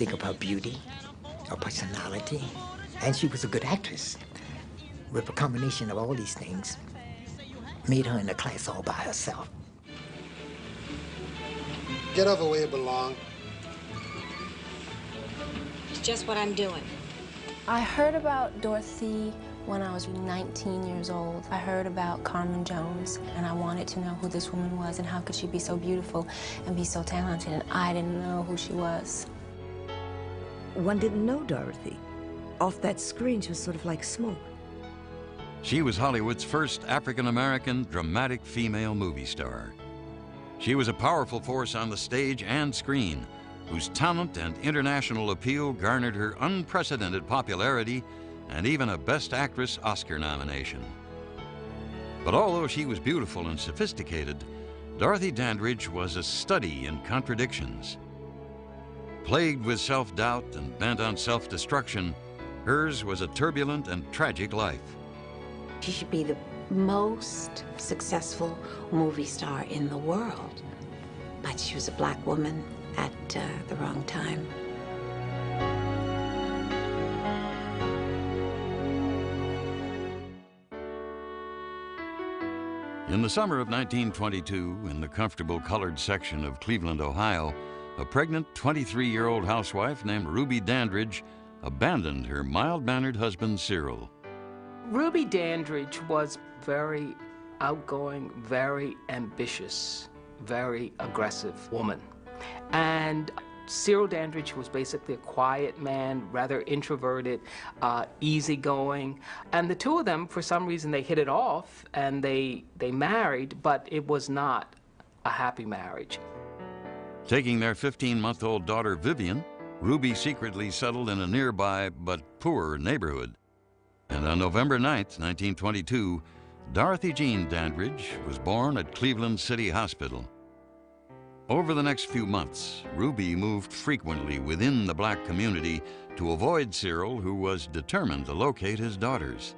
think of her beauty, her personality, and she was a good actress. With a combination of all these things, made her in a class all by herself. Get over where you belong. It's just what I'm doing. I heard about Dorothy when I was 19 years old. I heard about Carmen Jones, and I wanted to know who this woman was and how could she be so beautiful and be so talented, and I didn't know who she was. One didn't know Dorothy. Off that screen, she was sort of like smoke. She was Hollywood's first African-American dramatic female movie star. She was a powerful force on the stage and screen, whose talent and international appeal garnered her unprecedented popularity and even a Best Actress Oscar nomination. But although she was beautiful and sophisticated, Dorothy Dandridge was a study in contradictions. Plagued with self-doubt and bent on self-destruction, hers was a turbulent and tragic life. She should be the most successful movie star in the world. But she was a black woman at the wrong time. In the summer of 1922, in the comfortable colored section of Cleveland, Ohio, a pregnant 23-year-old housewife named Ruby Dandridge abandoned her mild-mannered husband, Cyril. Ruby Dandridge was very outgoing, very ambitious, very aggressive woman. And Cyril Dandridge was basically a quiet man, rather introverted, easygoing. And the two of them, for some reason, they hit it off and they married, but it was not a happy marriage. Taking their 15-month-old daughter, Vivian, Ruby secretly settled in a nearby but poorer neighborhood. And on November 9th, 1922, Dorothy Jean Dandridge was born at Cleveland City Hospital. Over the next few months, Ruby moved frequently within the black community to avoid Cyril, who was determined to locate his daughters.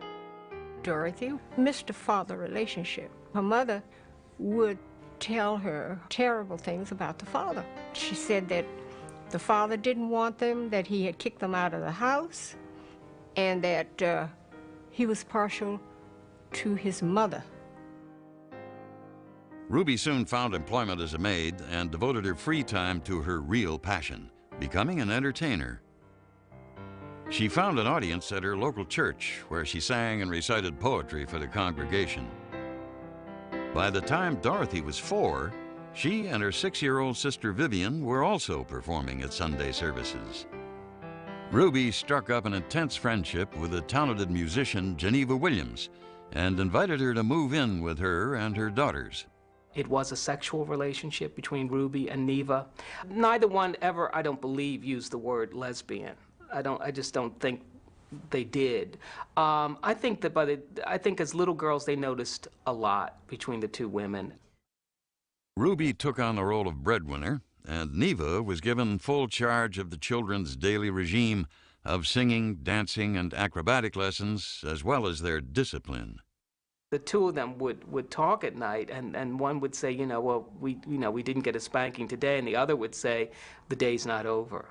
Dorothy missed a father relationship. Her mother would tell her terrible things about the father. She said that the father didn't want them, that he had kicked them out of the house, and that he was partial to his mother. Ruby soon found employment as a maid and devoted her free time to her real passion, becoming an entertainer. She found an audience at her local church where she sang and recited poetry for the congregation. By the time Dorothy was 4, she and her 6-year-old sister Vivian were also performing at Sunday services. Ruby struck up an intense friendship with the talented musician Geneva Williams and invited her to move in with her and her daughters. It was a sexual relationship between Ruby and Neva. Neither one ever, I don't believe, used the word lesbian. I just don't think they did. I think as little girls they noticed a lot between the two women. Ruby took on the role of breadwinner, and Neva was given full charge of the children's daily regime of singing, dancing, and acrobatic lessons, as well as their discipline. The two of them would talk at night, and one would say, well, we didn't get a spanking today, and the other would say, the day's not over.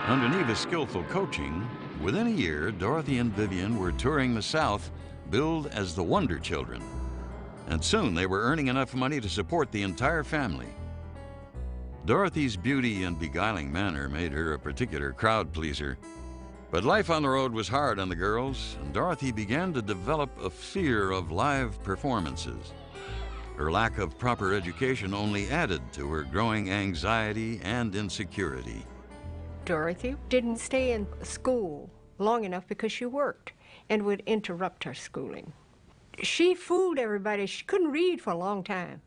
Under Neva's skillful coaching, within a year, Dorothy and Vivian were touring the South, billed as the Wonder Children. And soon they were earning enough money to support the entire family. Dorothy's beauty and beguiling manner made her a particular crowd pleaser. But life on the road was hard on the girls, and Dorothy began to develop a fear of live performances. Her lack of proper education only added to her growing anxiety and insecurity. Dorothy didn't stay in school long enough because she worked and would interrupt her schooling. She fooled everybody. She couldn't read for a long time.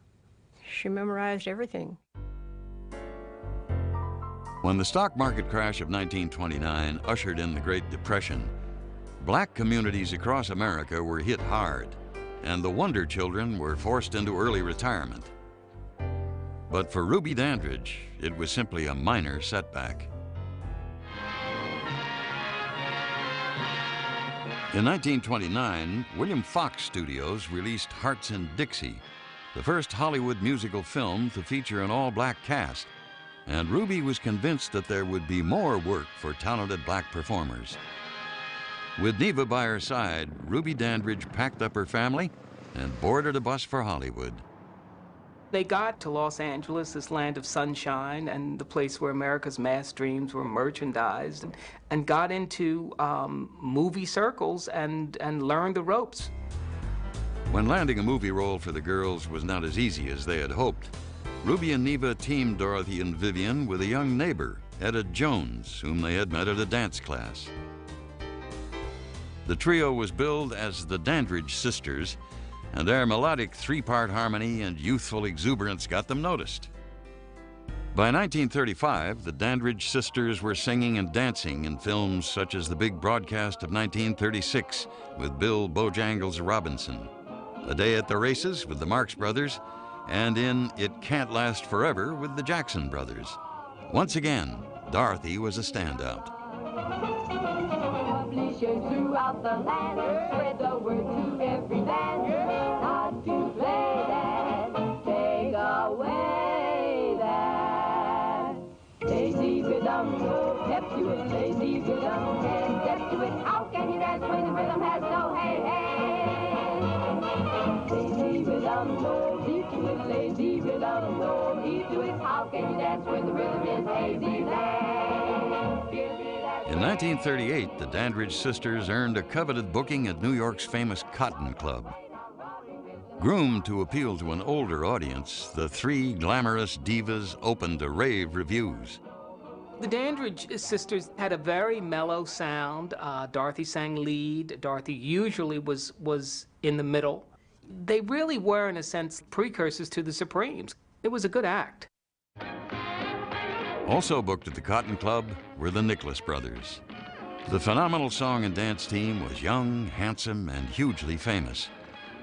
She memorized everything. When the stock market crash of 1929 ushered in the Great Depression, black communities across America were hit hard, and the Wonder Children were forced into early retirement. But for Ruby Dandridge, it was simply a minor setback. In 1929, William Fox Studios released Hearts in Dixie, the first Hollywood musical film to feature an all-black cast. and Ruby was convinced that there would be more work for talented black performers. With Neva by her side, Ruby Dandridge packed up her family and boarded a bus for Hollywood. They got to Los Angeles, this land of sunshine and the place where America's mass dreams were merchandised, and got into movie circles and learned the ropes. When landing a movie role for the girls was not as easy as they had hoped, Ruby and Neva teamed Dorothy and Vivian with a young neighbor, Etta Jones, whom they had met at a dance class. The trio was billed as the Dandridge Sisters, and their melodic three-part harmony and youthful exuberance got them noticed. By 1935, the Dandridge Sisters were singing and dancing in films such as The Big Broadcast of 1936 with Bill Bojangles Robinson, A Day at the Races with the Marx Brothers, and in It Can't Last Forever with the Jackson Brothers. Once again, Dorothy was a standout. Throughout the land, spread the word to every man, not to play that, take away that. Lazy rhythm, step to it, lazy rhythm, and step to it. How can you dance when the rhythm has no hey, hey? Lazy rhythm, no beat to it, lazy rhythm, no beat to it. How can you dance when the rhythm is hazy land? In 1938, the Dandridge Sisters earned a coveted booking at New York's famous Cotton Club. Groomed to appeal to an older audience, the three glamorous divas opened to rave reviews. The Dandridge Sisters had a very mellow sound. Dorothy sang lead. Dorothy usually was in the middle. They really were, in a sense, precursors to the Supremes. It was a good act. Also booked at the Cotton Club were the Nicholas Brothers. The phenomenal song and dance team was young, handsome, and hugely famous.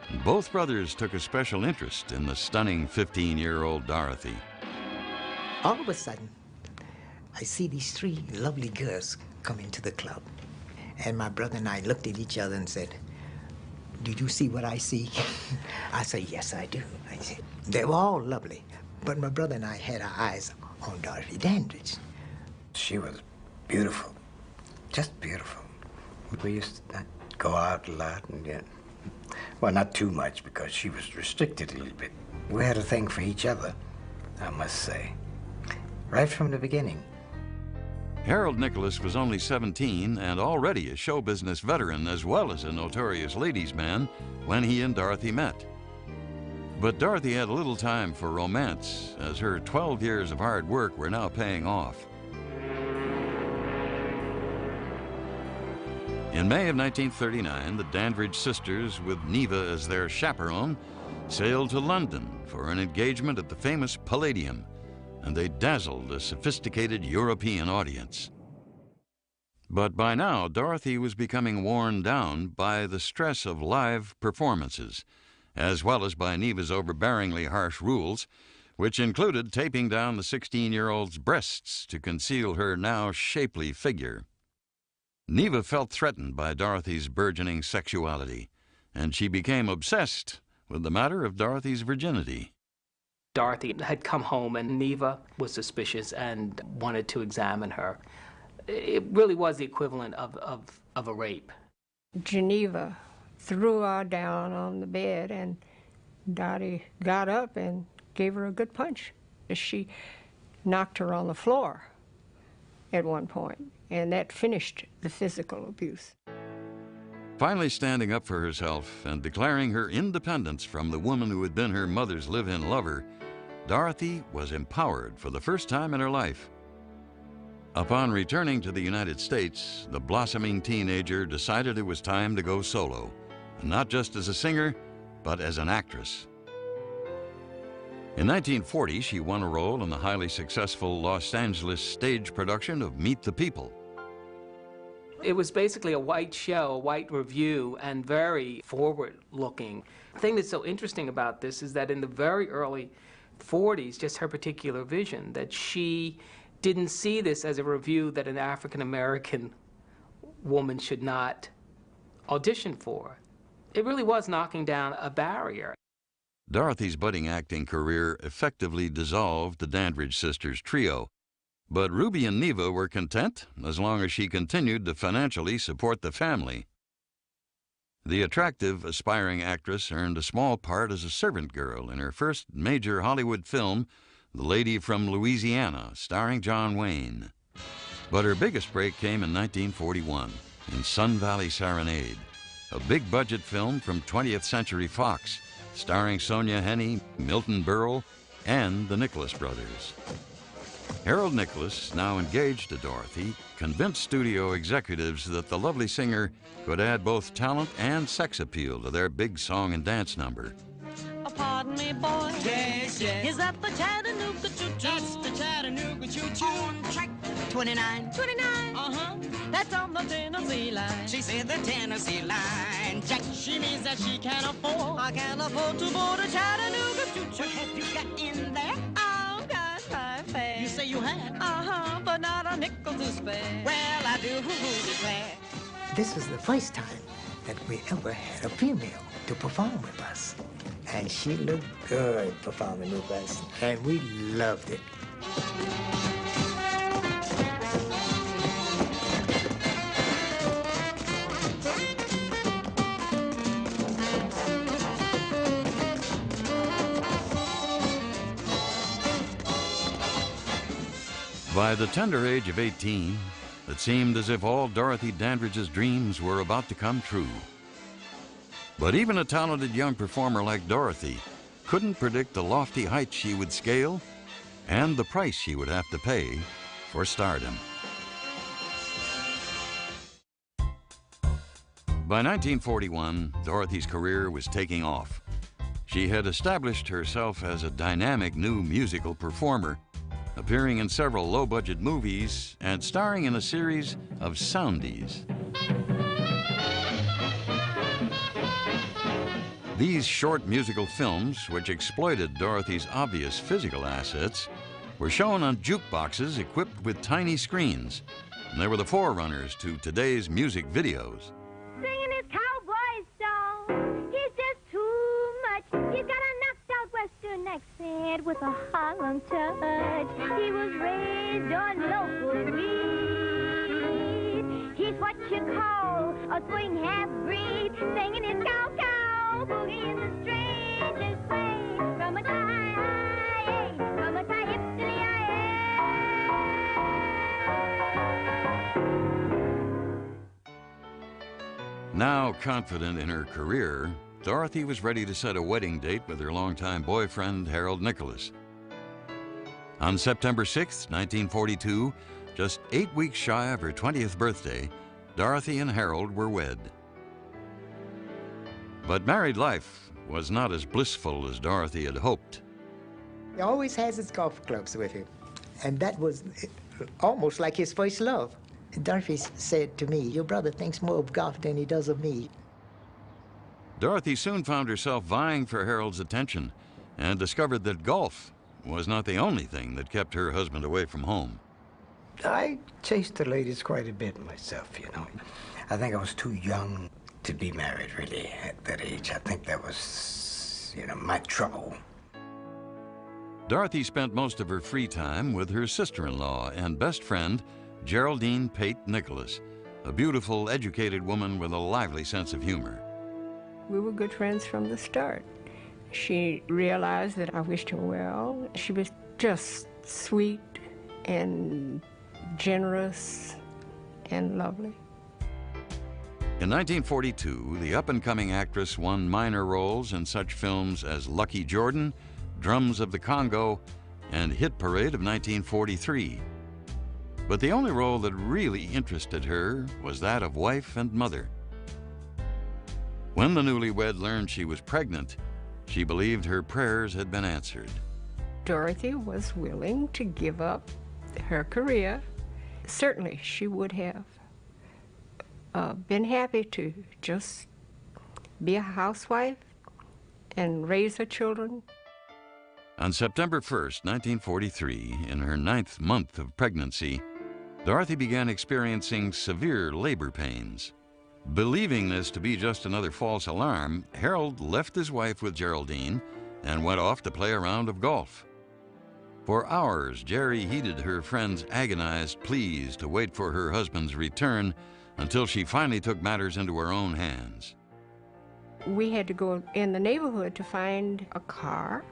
And both brothers took a special interest in the stunning 15-year-old Dorothy. All of a sudden, I see these three lovely girls come into the club. And my brother and I looked at each other and said, "Do you see what I see?" I said, "Yes, I do." I said, they were all lovely, but my brother and I had our eyes on Dorothy Dandridge. She was beautiful, just beautiful. We used to go out a lot and get, well, not too much because she was restricted a little bit. We had a thing for each other, I must say, right from the beginning. Harold Nicholas was only 17 and already a show business veteran as well as a notorious ladies' man when he and Dorothy met. But Dorothy had little time for romance, as her 12 years of hard work were now paying off. In May of 1939, the Dandridge Sisters, with Neva as their chaperone, sailed to London for an engagement at the famous Palladium, and they dazzled a sophisticated European audience. But by now, Dorothy was becoming worn down by the stress of live performances, as well as by Neva's overbearingly harsh rules, which included taping down the 16-year-old's breasts to conceal her now shapely figure. Neva felt threatened by Dorothy's burgeoning sexuality, and she became obsessed with the matter of Dorothy's virginity. Dorothy had come home and Neva was suspicious and wanted to examine her. It really was the equivalent of a rape. Geneva threw her down on the bed, and Dottie got up and gave her a good punch. She knocked her on the floor at one point, and that finished the physical abuse. Finally standing up for herself and declaring her independence from the woman who had been her mother's live-in lover, Dorothy was empowered for the first time in her life. Upon returning to the United States, the blossoming teenager decided it was time to go solo, not just as a singer, but as an actress. In 1940, she won a role in the highly successful Los Angeles stage production of Meet the People. It was basically a white show, a white review, and very forward-looking. The thing that's so interesting about this is that in the very early 40s, just her particular vision, that she didn't see this as a review that an African-American woman should not audition for. It really was knocking down a barrier. Dorothy's budding acting career effectively dissolved the Dandridge sisters trio, but Ruby and Neva were content as long as she continued to financially support the family. The attractive, aspiring actress earned a small part as a servant girl in her first major Hollywood film, The Lady from Louisiana, starring John Wayne. But her biggest break came in 1941 in Sun Valley Serenade, a big-budget film from 20th Century Fox, starring Sonia Henney, Milton Berle, and the Nicholas brothers. Harold Nicholas, now engaged to Dorothy, convinced studio executives that the lovely singer could add both talent and sex appeal to their big song and dance number. Pardon me, boy. Yes, yes. Is that the Chattanooga choo-choo? That's the Chattanooga choo-choo. On track 29. 29? Uh-huh. That's on the Tennessee line. She said the Tennessee line. Jack, she means that she can't afford. I can't afford to board a Chattanooga choo-choo. What have you got in there? I've got my fare. You say you had? Uh-huh, but not a nickel to spare. Well, I do declare. This was the first time that we ever had a female to perform with us. And she looked good performing with us, and we loved it. By the tender age of 18, it seemed as if all Dorothy Dandridge's dreams were about to come true. But even a talented young performer like Dorothy couldn't predict the lofty heights she would scale and the price she would have to pay for stardom. By 1941, Dorothy's career was taking off. She had established herself as a dynamic new musical performer, appearing in several low-budget movies and starring in a series of soundies. These short musical films, which exploited Dorothy's obvious physical assets, were shown on jukeboxes equipped with tiny screens, and they were the forerunners to today's music videos. Singing his cowboy song, he's just too much. He's got a knocked-out western accent with a Harlem touch. He was raised on local weed. He's what you call a swing half-breed, singing his cow-cow boogie in the strangest way. From a tie, from a tie hip to the Now confident in her career, Dorothy was ready to set a wedding date with her longtime boyfriend, Harold Nicholas. On September 6, 1942, just 8 weeks shy of her 20th birthday, Dorothy and Harold were wed. But married life was not as blissful as Dorothy had hoped. He always has his golf clubs with him, and that was almost like his first love. Dorothy said to me, "Your brother thinks more of golf than he does of me." Dorothy soon found herself vying for Harold's attention and discovered that golf was not the only thing that kept her husband away from home. I chased the ladies quite a bit myself, you know. I think I was too young to be married, really, at that age. I think that was, you know, my trouble. Dorothy spent most of her free time with her sister-in-law and best friend, Geraldine Pate Nicholas, a beautiful, educated woman with a lively sense of humor. We were good friends from the start. She realized that I wished her well. She was just sweet and generous and lovely. In 1942, the up-and-coming actress won minor roles in such films as Lucky Jordan, Drums of the Congo, and Hit Parade of 1943. But the only role that really interested her was that of wife and mother. When the newlywed learned she was pregnant, she believed her prayers had been answered. Dorothy was willing to give up her career. Certainly, she would have been happy to just be a housewife and raise her children. On September 1st, 1943, in her 9th month of pregnancy, Dorothy began experiencing severe labor pains. Believing this to be just another false alarm, Harold left his wife with Geraldine and went off to play a round of golf. For hours, Jerry heeded her friend's agonized pleas to wait for her husband's return until she finally took matters into her own hands. We had to go in the neighborhood to find a car,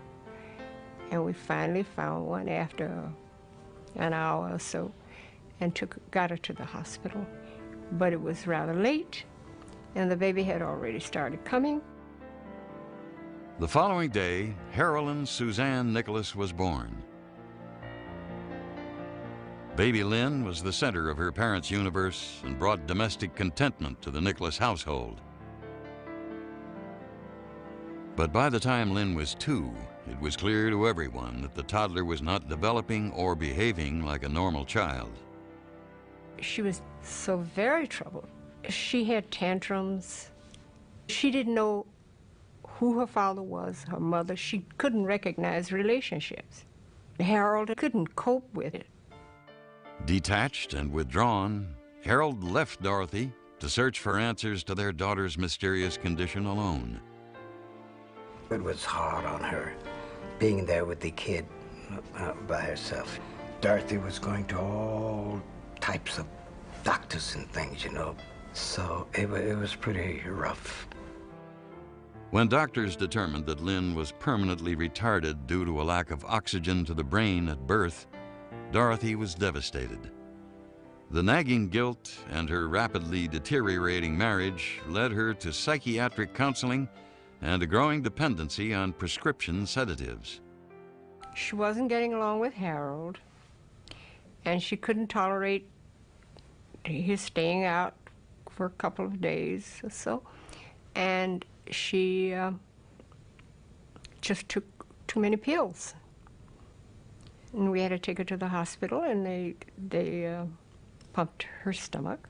and we finally found one after an hour or so and got her to the hospital. But it was rather late, and the baby had already started coming. The following day, Harold Suzanne Nicholas was born. Baby Lynn was the center of her parents' universe and brought domestic contentment to the Nicholas household. But by the time Lynn was 2, it was clear to everyone that the toddler was not developing or behaving like a normal child. She was so very troubled. She had tantrums. She didn't know who her father was, her mother. She couldn't recognize relationships. Harold couldn't cope with it. Detached and withdrawn, Harold left Dorothy to search for answers to their daughter's mysterious condition alone. It was hard on her, being there with the kid by herself. Dorothy was going to all types of doctors and things, you know, so it was pretty rough. When doctors determined that Lynn was permanently retarded due to a lack of oxygen to the brain at birth, Dorothy was devastated. The nagging guilt and her rapidly deteriorating marriage led her to psychiatric counseling and a growing dependency on prescription sedatives. She wasn't getting along with Harold, and she couldn't tolerate his staying out for a couple of days or so, and she just took too many pills. And we had to take her to the hospital, and they pumped her stomach,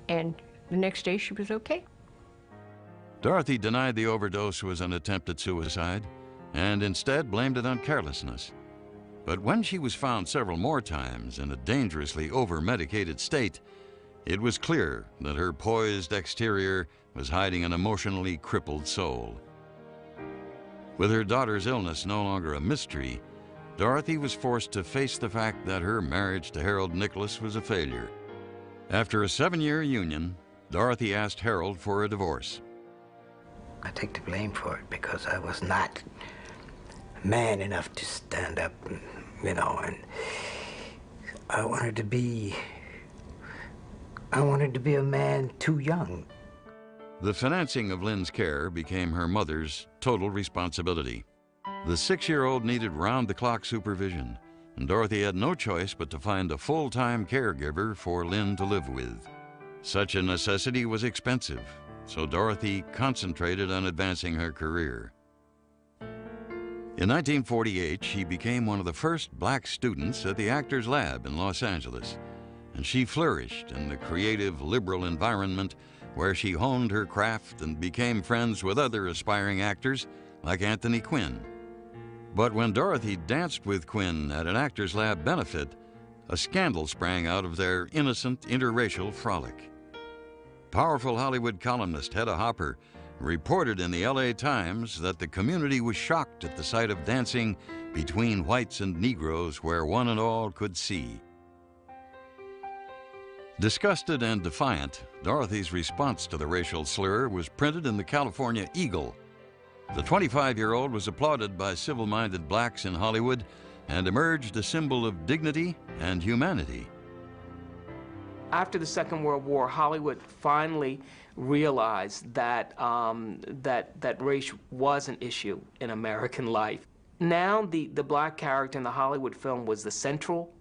and the next day she was okay. Dorothy denied the overdose was an attempt at suicide and instead blamed it on carelessness. But when she was found several more times in a dangerously over-medicated state, it was clear that her poised exterior was hiding an emotionally crippled soul. With her daughter's illness no longer a mystery, Dorothy was forced to face the fact that her marriage to Harold Nicholas was a failure. After a 7-year union, Dorothy asked Harold for a divorce. I take the blame for it because I was not man enough to stand up, you know, and I wanted to be a man too young. The financing of Lynn's care became her mother's total responsibility. The 6-year-old needed round-the-clock supervision, and Dorothy had no choice but to find a full-time caregiver for Lynn to live with. Such a necessity was expensive, so Dorothy concentrated on advancing her career. In 1948, she became one of the first black students at the Actors Lab in Los Angeles, and she flourished in the creative, liberal environment where she honed her craft and became friends with other aspiring actors like Anthony Quinn. But when Dorothy danced with Quinn at an Actors Lab benefit, a scandal sprang out of their innocent interracial frolic. Powerful Hollywood columnist Hedda Hopper reported in the LA Times that the community was shocked at the sight of dancing between whites and Negroes where one and all could see. Disgusted and defiant, Dorothy's response to the racial slur was printed in the California Eagle. The 25-year-old was applauded by civil-minded blacks in Hollywood and emerged a symbol of dignity and humanity. After the Second World War, Hollywood finally realized that, that race was an issue in American life. Now the black character in the Hollywood film was the central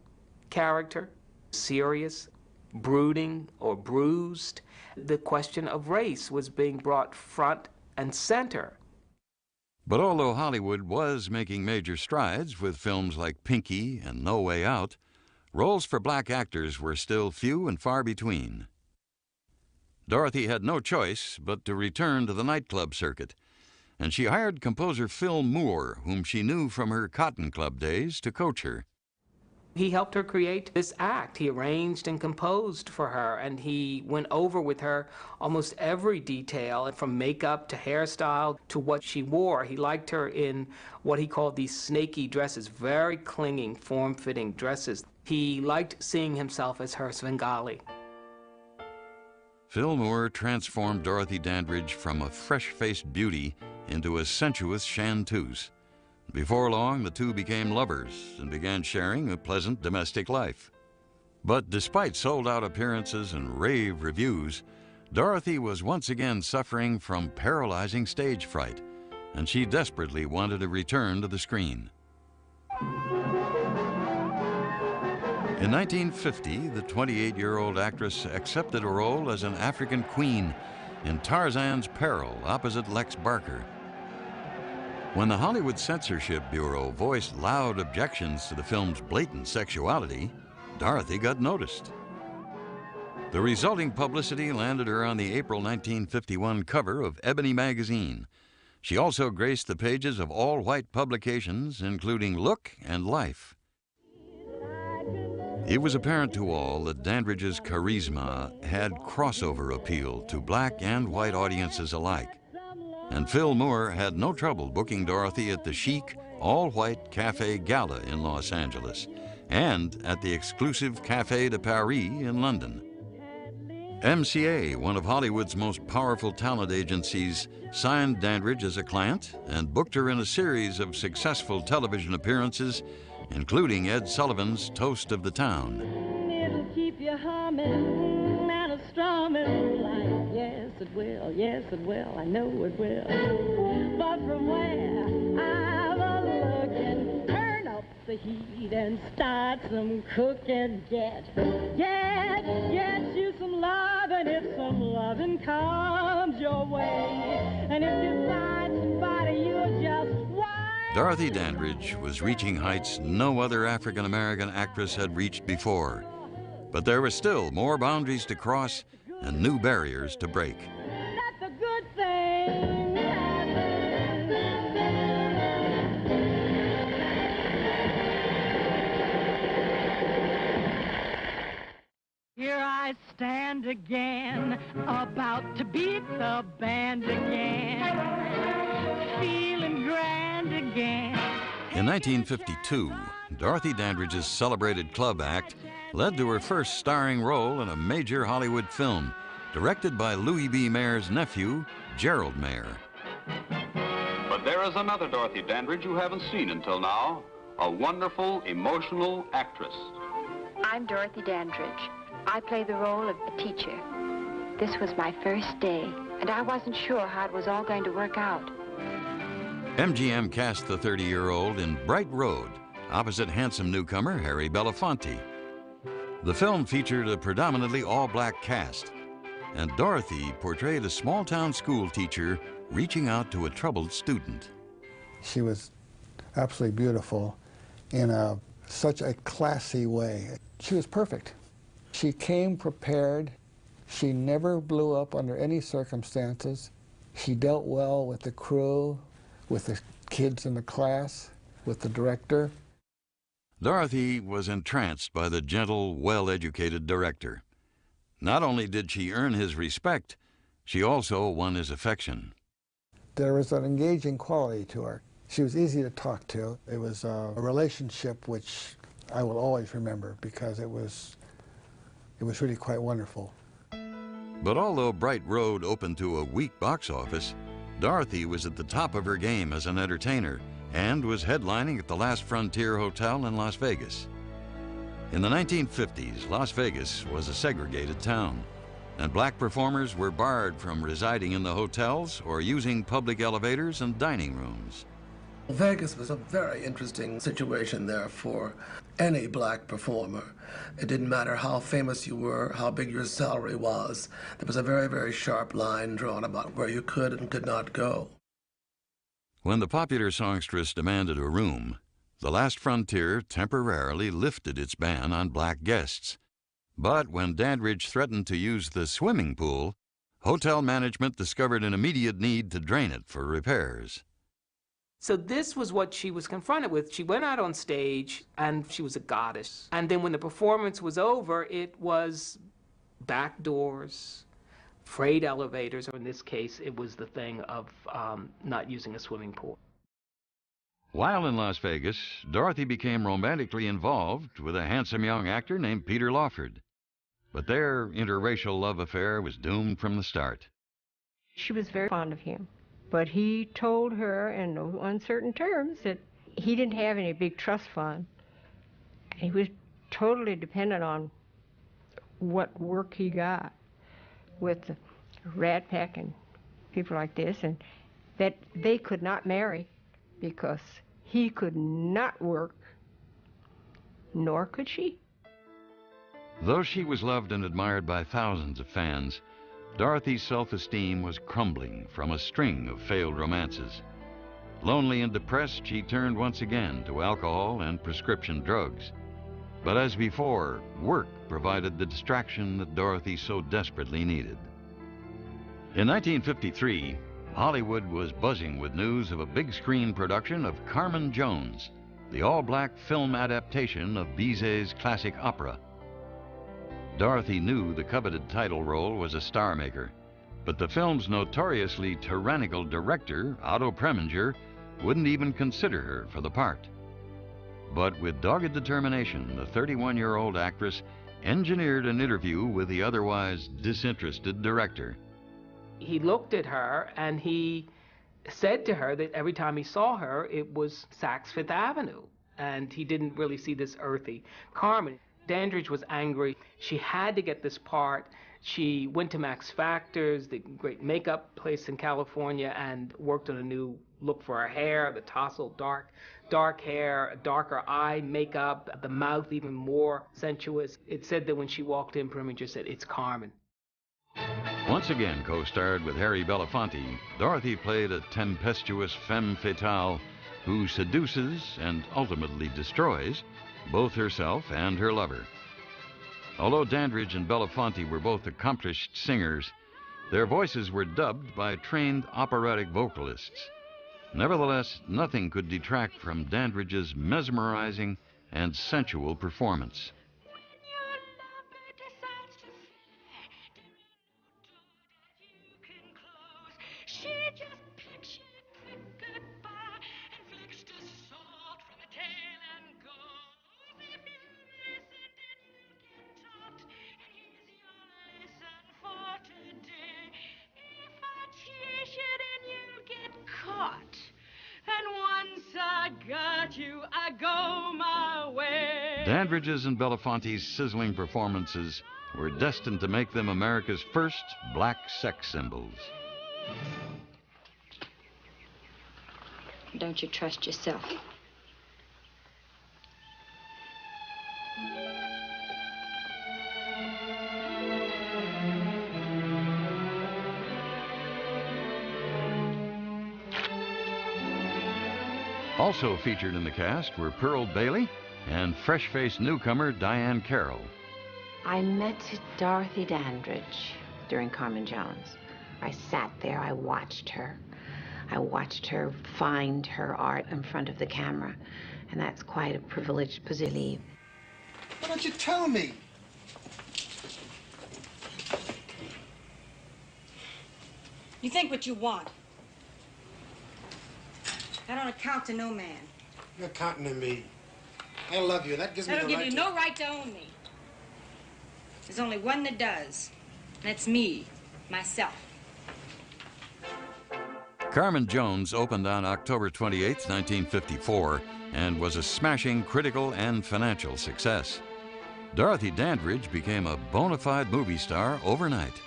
character, serious, brooding, or bruised. The question of race was being brought front and center. But although Hollywood was making major strides with films like Pinky and No Way Out, roles for black actors were still few and far between. Dorothy had no choice but to return to the nightclub circuit, and she hired composer Phil Moore, whom she knew from her Cotton Club days, to coach her. He helped her create this act. He arranged and composed for her, and he went over with her almost every detail, from makeup to hairstyle to what she wore. He liked her in what he called these snaky dresses, very clinging, form-fitting dresses. He liked seeing himself as her Svengali. Phil Moore transformed Dorothy Dandridge from a fresh-faced beauty into a sensuous chanteuse. Before long, the two became lovers and began sharing a pleasant domestic life. But despite sold-out appearances and rave reviews, Dorothy was once again suffering from paralyzing stage fright, and she desperately wanted to return to the screen. In 1950, the 28-year-old actress accepted a role as an African queen in Tarzan's Peril opposite Lex Barker. When the Hollywood Censorship Bureau voiced loud objections to the film's blatant sexuality, Dorothy got noticed. The resulting publicity landed her on the April 1951 cover of Ebony magazine. She also graced the pages of all-white publications, including Look and Life. It was apparent to all that Dandridge's charisma had crossover appeal to black and white audiences alike. And Phil Moore had no trouble booking Dorothy at the chic, all-white Café Gala in Los Angeles and at the exclusive Café de Paris in London. MCA, one of Hollywood's most powerful talent agencies, signed Dandridge as a client and booked her in a series of successful television appearances, including Ed Sullivan's Toast of the Town. It'll keep you humming and a strumming like, yes it will, I know it will. But from where I'm a-looking, turn up the heat and start some cooking. Get you some lovin' if some lovin' comes your way. And if you find somebody you're just Dorothy Dandridge was reaching heights no other African-American actress had reached before. But there were still more boundaries to cross and new barriers to break. That's a good thing. Here I stand again, about to beat the band again, feeling grand again. In 1952, Dorothy Dandridge's celebrated club act led to her first starring role in a major Hollywood film, directed by Louis B. Mayer's nephew, Gerald Mayer. But there is another Dorothy Dandridge you haven't seen until now, a wonderful, emotional actress. I'm Dorothy Dandridge. I play the role of a teacher. This was my first day, and I wasn't sure how it was all going to work out. MGM cast the 30-year-old in Bright Road, opposite handsome newcomer Harry Belafonte. The film featured a predominantly all-black cast, and Dorothy portrayed a small-town school teacher reaching out to a troubled student. She was absolutely beautiful in such a classy way. She was perfect. She came prepared. She never blew up under any circumstances. She dealt well with the crew, with the kids in the class, with the director. Dorothy was entranced by the gentle, well-educated director. Not only did she earn his respect, she also won his affection. There was an engaging quality to her. She was easy to talk to. It was a relationship which I will always remember because it was really quite wonderful. But although Bright Road opened to a weak box office, Dorothy was at the top of her game as an entertainer and was headlining at the Last Frontier Hotel in Las Vegas. In the 1950s, Las Vegas was a segregated town, and black performers were barred from residing in the hotels or using public elevators and dining rooms. Vegas was a very interesting situation there for any black performer. It didn't matter how famous you were, how big your salary was. There was a very, very sharp line drawn about where you could and could not go. When the popular songstress demanded a room, the Last Frontier temporarily lifted its ban on black guests. But when Dandridge threatened to use the swimming pool, hotel management discovered an immediate need to drain it for repairs. So this was what she was confronted with. She went out on stage and she was a goddess. And then when the performance was over, it was back doors, freight elevators, or in this case, it was the thing of not using a swimming pool. While in Las Vegas, Dorothy became romantically involved with a handsome young actor named Peter Lawford. But their interracial love affair was doomed from the start. She was very fond of him, but he told her in no uncertain terms that he didn't have any big trust fund. He was totally dependent on what work he got with the Rat Pack and people like this, and that they could not marry because he could not work, nor could she. Though she was loved and admired by thousands of fans, Dorothy's self-esteem was crumbling from a string of failed romances. Lonely and depressed, she turned once again to alcohol and prescription drugs. But as before, work provided the distraction that Dorothy so desperately needed. In 1953, Hollywood was buzzing with news of a big-screen production of Carmen Jones, the all-black film adaptation of Bizet's classic opera. Dorothy knew the coveted title role was a star-maker, but the film's notoriously tyrannical director, Otto Preminger, wouldn't even consider her for the part. But with dogged determination, the 31-year-old actress engineered an interview with the otherwise disinterested director. He looked at her and he said to her that every time he saw her, it was Saks Fifth Avenue, and he didn't really see this earthy Carmen. Dandridge was angry. She had to get this part. She went to Max Factor's, the great makeup place in California, and worked on a new look for her hair, the tousled dark hair, darker eye makeup, the mouth even more sensuous. It said that when she walked in, Preminger said, "It's Carmen." Once again co-starred with Harry Belafonte, Dorothy played a tempestuous femme fatale who seduces and ultimately destroys both herself and her lover. Although Dandridge and Belafonte were both accomplished singers, their voices were dubbed by trained operatic vocalists. Nevertheless, nothing could detract from Dandridge's mesmerizing and sensual performance. Dandridge's and Belafonte's sizzling performances were destined to make them America's first black sex symbols. Don't you trust yourself? Also featured in the cast were Pearl Bailey and fresh-faced newcomer Diane Carroll. I met Dorothy Dandridge during Carmen Jones. I sat there, I watched her. I watched her find her art in front of the camera, and that's quite a privileged position. Why don't you tell me? You think what you want. I don't account to no man. You're counting to me. I love you, and that gives me the right That'll give you no right to own me. There's only one that does. That's me, myself. Carmen Jones opened on October 28, 1954, and was a smashing critical and financial success. Dorothy Dandridge became a bona fide movie star overnight,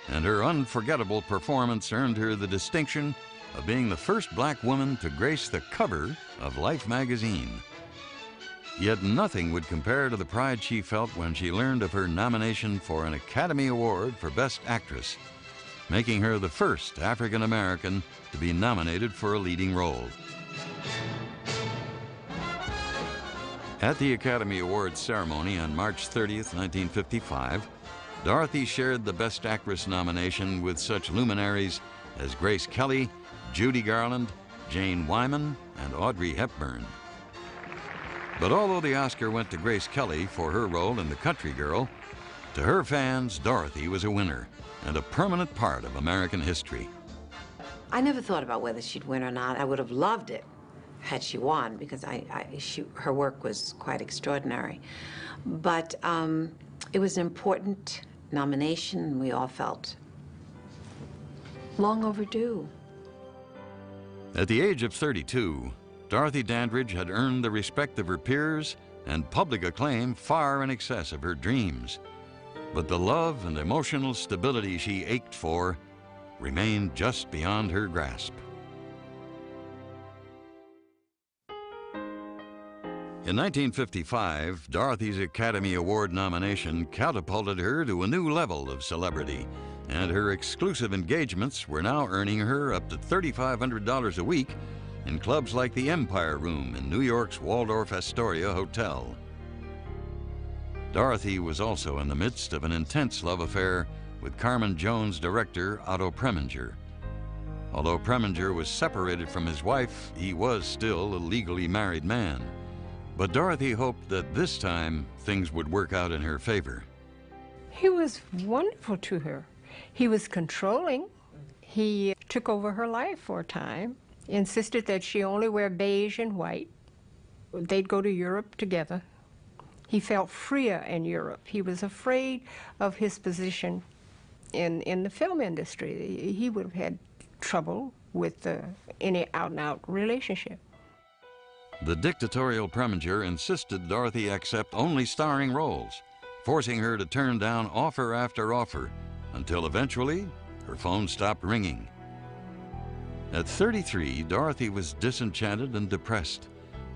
and her unforgettable performance earned her the distinction of being the first black woman to grace the cover of Life magazine. Yet nothing would compare to the pride she felt when she learned of her nomination for an Academy Award for Best Actress, making her the first African American to be nominated for a leading role. At the Academy Awards ceremony on March 30th, 1955, Dorothy shared the Best Actress nomination with such luminaries as Grace Kelly, Judy Garland, Jane Wyman, and Audrey Hepburn. But although the Oscar went to Grace Kelly for her role in The Country Girl, to her fans, Dorothy was a winner and a permanent part of American history. I never thought about whether she'd win or not. I would have loved it had she won, because her work was quite extraordinary. But it was an important nomination, and we all felt long overdue. At the age of 32, Dorothy Dandridge had earned the respect of her peers and public acclaim far in excess of her dreams. But the love and emotional stability she ached for remained just beyond her grasp. In 1955, Dorothy's Academy Award nomination catapulted her to a new level of celebrity, and her exclusive engagements were now earning her up to $3,500 a week in clubs like the Empire Room in New York's Waldorf Astoria Hotel. Dorothy was also in the midst of an intense love affair with Carmen Jones director Otto Preminger. Although Preminger was separated from his wife, he was still a legally married man. But Dorothy hoped that this time things would work out in her favor. He was wonderful to her. He was controlling. He took over her life for a time, insisted that she only wear beige and white. They'd go to Europe together. He felt freer in Europe. He was afraid of his position in the film industry. He would have had trouble with any out-and-out relationship. The dictatorial Preminger insisted Dorothy accept only starring roles, forcing her to turn down offer after offer, until eventually her phone stopped ringing. At 33, Dorothy was disenchanted and depressed,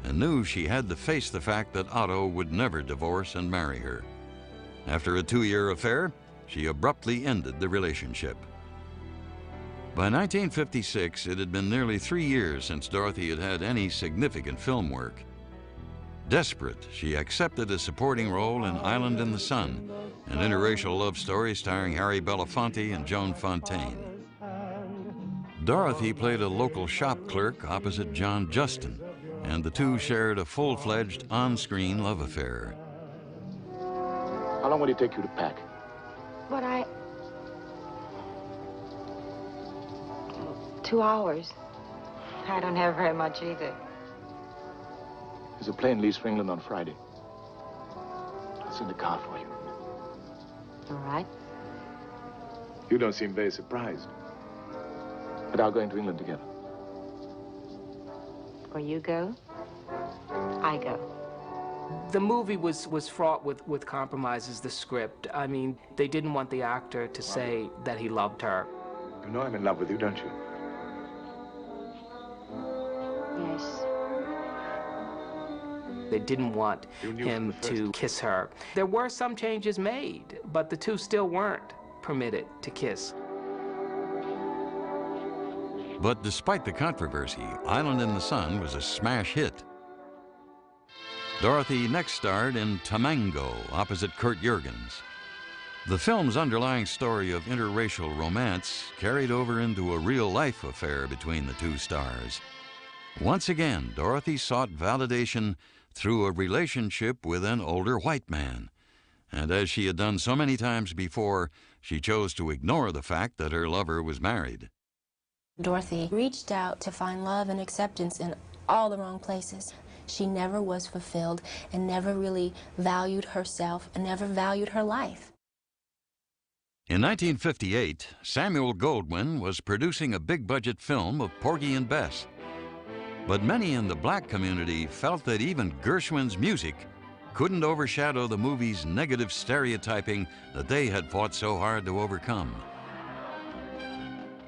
and knew she had to face the fact that Otto would never divorce and marry her. After a 2-year affair, she abruptly ended the relationship. By 1956, it had been nearly 3 years since Dorothy had had any significant film work. Desperate, she accepted a supporting role in Island in the Sun, an interracial love story starring Harry Belafonte and Joan Fontaine. Dorothy played a local shop clerk opposite John Justin, and the two shared a full-fledged on-screen love affair. How long will it take you to pack? But 2 hours. I don't have very much either. There's a plane leaves for England on Friday. I'll send a car for you. All right. You don't seem very surprised. But I'll go into England together. Where you go, I go. The movie was fraught with compromises, the script. I mean, they didn't want the actor to say that he loved her. You know I'm in love with you, don't you? Yes. They didn't want him to kiss her. There were some changes made, but the two still weren't permitted to kiss. But despite the controversy, Island in the Sun was a smash hit. Dorothy next starred in Tamango opposite Kurt Jurgens. The film's underlying story of interracial romance carried over into a real-life affair between the two stars. Once again, Dorothy sought validation through a relationship with an older white man. And as she had done so many times before, she chose to ignore the fact that her lover was married. Dorothy reached out to find love and acceptance in all the wrong places. She never was fulfilled and never really valued herself and never valued her life. In 1958, Samuel Goldwyn was producing a big-budget film of Porgy and Bess. But many in the black community felt that even Gershwin's music couldn't overshadow the movie's negative stereotyping that they had fought so hard to overcome.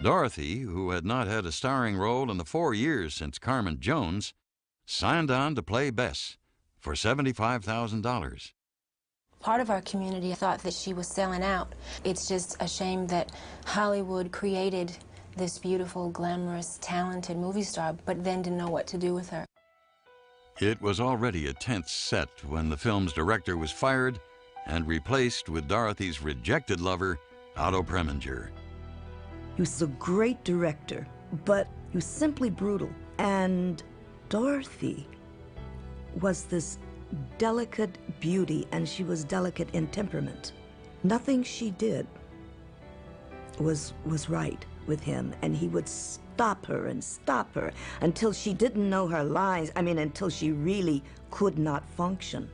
Dorothy, who had not had a starring role in the 4 years since Carmen Jones, signed on to play Bess for $75,000. Part of our community thought that she was selling out. It's just a shame that Hollywood created this beautiful, glamorous, talented movie star, but then didn't know what to do with her. It was already a tense set when the film's director was fired and replaced with Dorothy's rejected lover, Otto Preminger. He was a great director, but he was simply brutal. And Dorothy was this delicate beauty, and she was delicate in temperament. Nothing she did was right with him, and he would stop her until she didn't know her lines. I mean, until she really could not function.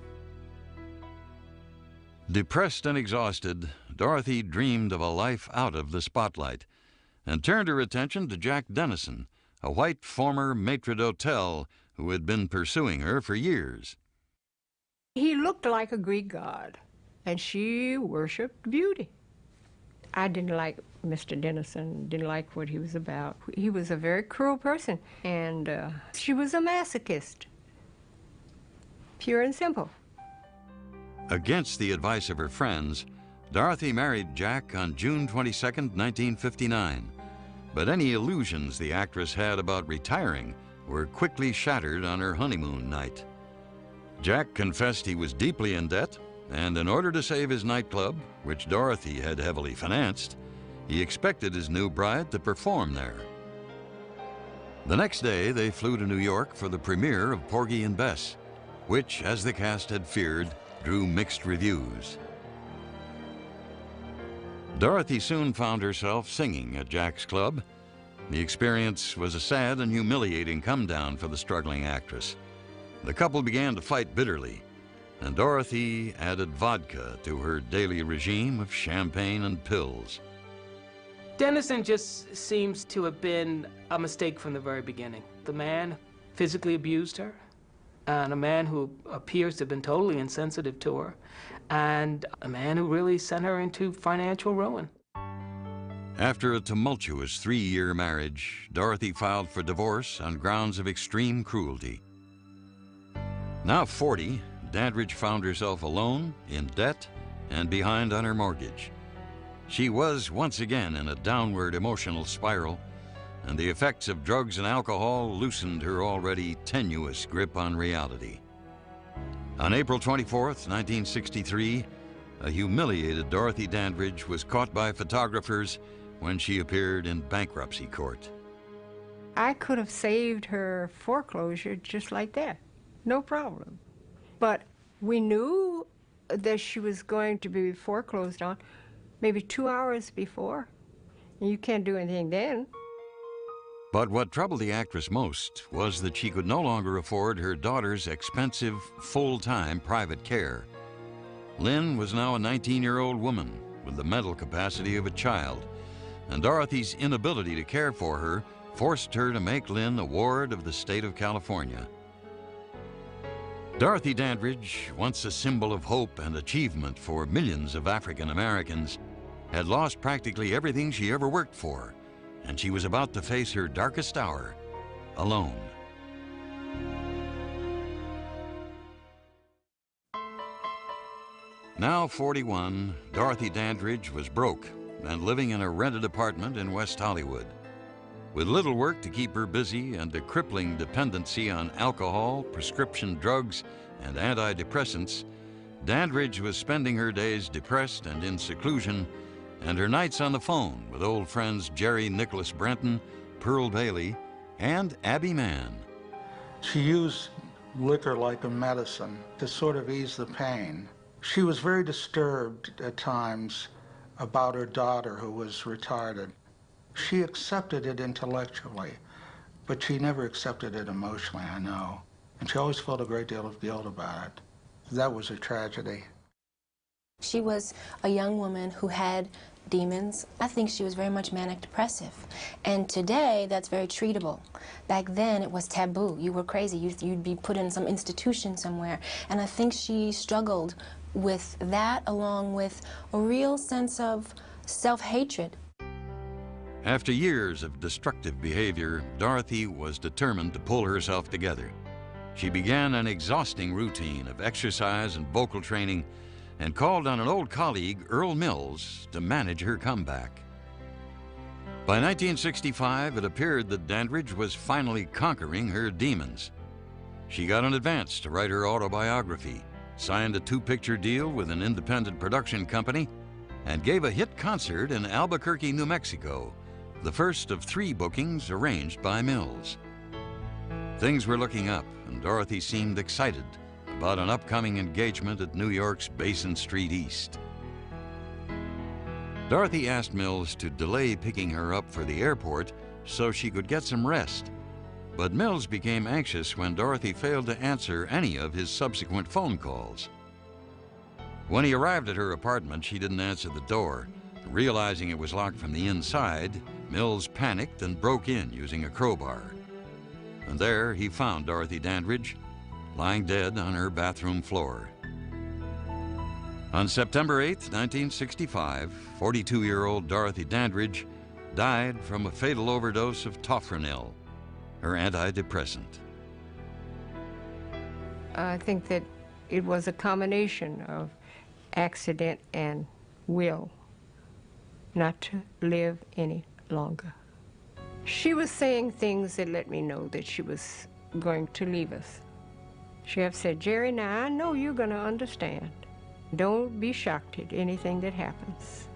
Depressed and exhausted, Dorothy dreamed of a life out of the spotlight and turned her attention to Jack Dennison, a white former maitre d'hotel who had been pursuing her for years. He looked like a Greek god, and she worshipped beauty. I didn't like Mr. Dennison, didn't like what he was about. He was a very cruel person, and she was a masochist, pure and simple. Against the advice of her friends, Dorothy married Jack on June 22, 1959. But any illusions the actress had about retiring were quickly shattered on her honeymoon night. Jack confessed he was deeply in debt, and in order to save his nightclub, which Dorothy had heavily financed, he expected his new bride to perform there. The next day, they flew to New York for the premiere of Porgy and Bess, which, as the cast had feared, drew mixed reviews. Dorothy soon found herself singing at Jack's club. The experience was a sad and humiliating come-down for the struggling actress. The couple began to fight bitterly, and Dorothy added vodka to her daily regime of champagne and pills. Dennison just seems to have been a mistake from the very beginning. The man physically abused her, and a man who appears to have been totally insensitive to her, and a man who really sent her into financial ruin. After a tumultuous 3-year marriage, Dorothy filed for divorce on grounds of extreme cruelty. Now 40, Dandridge found herself alone, in debt, and behind on her mortgage. She was once again in a downward emotional spiral, and the effects of drugs and alcohol loosened her already tenuous grip on reality. On April 24, 1963, a humiliated Dorothy Dandridge was caught by photographers when she appeared in bankruptcy court. I could have saved her foreclosure just like that, no problem. But we knew that she was going to be foreclosed on maybe 2 hours before. You can't do anything then. But what troubled the actress most was that she could no longer afford her daughter's expensive, full-time private care. Lynn was now a 19-year-old woman with the mental capacity of a child, and Dorothy's inability to care for her forced her to make Lynn a ward of the state of California. Dorothy Dandridge, once a symbol of hope and achievement for millions of African Americans, had lost practically everything she ever worked for, and she was about to face her darkest hour alone. Now 41, Dorothy Dandridge was broke and living in a rented apartment in West Hollywood. With little work to keep her busy and a crippling dependency on alcohol, prescription drugs, and antidepressants, Dandridge was spending her days depressed and in seclusion, and her nights on the phone with old friends Jerry Nicholas Brenton, Pearl Bailey, and Abby Mann. She used liquor like a medicine to sort of ease the pain. She was very disturbed at times about her daughter, who was retarded. She accepted it intellectually, but she never accepted it emotionally, I know. And she always felt a great deal of guilt about it. That was a tragedy. She was a young woman who had demons. I think she was very much manic depressive. And today, that's very treatable. Back then, it was taboo. You were crazy. You'd be put in some institution somewhere. And I think she struggled with that, along with a real sense of self-hatred. After years of destructive behavior, Dorothy was determined to pull herself together. She began an exhausting routine of exercise and vocal training and called on an old colleague, Earl Mills, to manage her comeback. By 1965, it appeared that Dandridge was finally conquering her demons. She got an advance to write her autobiography, signed a 2-picture deal with an independent production company, and gave a hit concert in Albuquerque, New Mexico, the first of 3 bookings arranged by Mills. Things were looking up, and Dorothy seemed excited about an upcoming engagement at New York's Basin Street East. Dorothy asked Mills to delay picking her up for the airport so she could get some rest. But Mills became anxious when Dorothy failed to answer any of his subsequent phone calls. When he arrived at her apartment, she didn't answer the door. Realizing it was locked from the inside, Mills panicked and broke in using a crowbar. And there he found Dorothy Dandridge, lying dead on her bathroom floor. On September 8, 1965, 42-year-old Dorothy Dandridge died from a fatal overdose of tofranil, her antidepressant. I think that it was a combination of accident and will not to live any longer. She was saying things that let me know that she was going to leave us. She have said, "Jerry, now I know you're going to understand. Don't be shocked at anything that happens.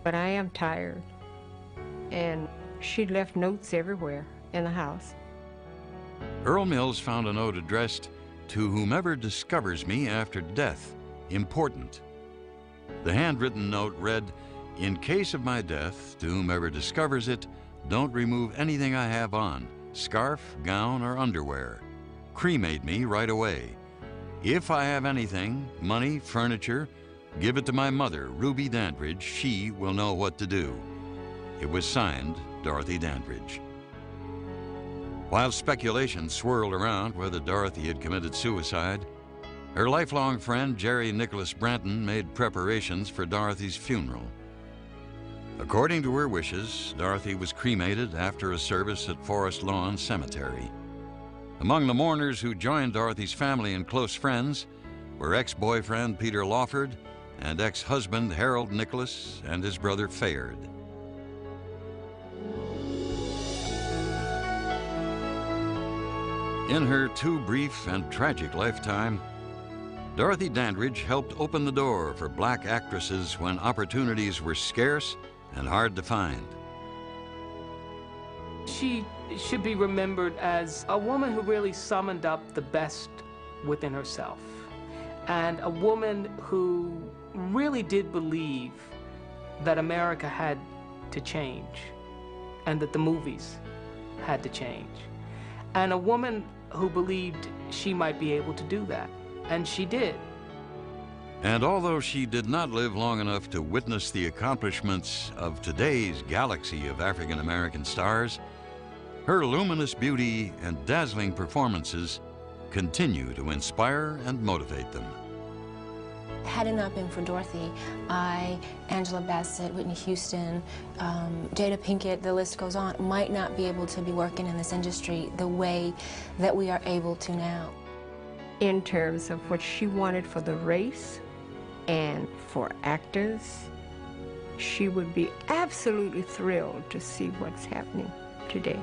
But I am tired." And she left notes everywhere in the house. Earl Mills found a note addressed, "To whomever discovers me after death, important." The handwritten note read, "In case of my death, to whomever discovers it, don't remove anything I have on, scarf, gown, or underwear. Cremate me right away. If I have anything, money, furniture, give it to my mother, Ruby Dandridge. She will know what to do." It was signed Dorothy Dandridge. While speculation swirled around whether Dorothy had committed suicide, her lifelong friend Jerry Nicholas Branton made preparations for Dorothy's funeral. According to her wishes, Dorothy was cremated after a service at Forest Lawn Cemetery. Among the mourners who joined Dorothy's family and close friends were ex-boyfriend Peter Lawford and ex-husband Harold Nicholas and his brother Fayard. In her too brief and tragic lifetime, Dorothy Dandridge helped open the door for black actresses when opportunities were scarce and hard to find. She should be remembered as a woman who really summoned up the best within herself, and a woman who really did believe that America had to change and that the movies had to change, and a woman who believed she might be able to do that, and she did. And although she did not live long enough to witness the accomplishments of today's galaxy of African-American stars, her luminous beauty and dazzling performances continue to inspire and motivate them. Had it not been for Dorothy, Angela Bassett, Whitney Houston, Jada Pinkett, the list goes on, might not be able to be working in this industry the way that we are able to now. In terms of what she wanted for the race and for actors, she would be absolutely thrilled to see what's happening today.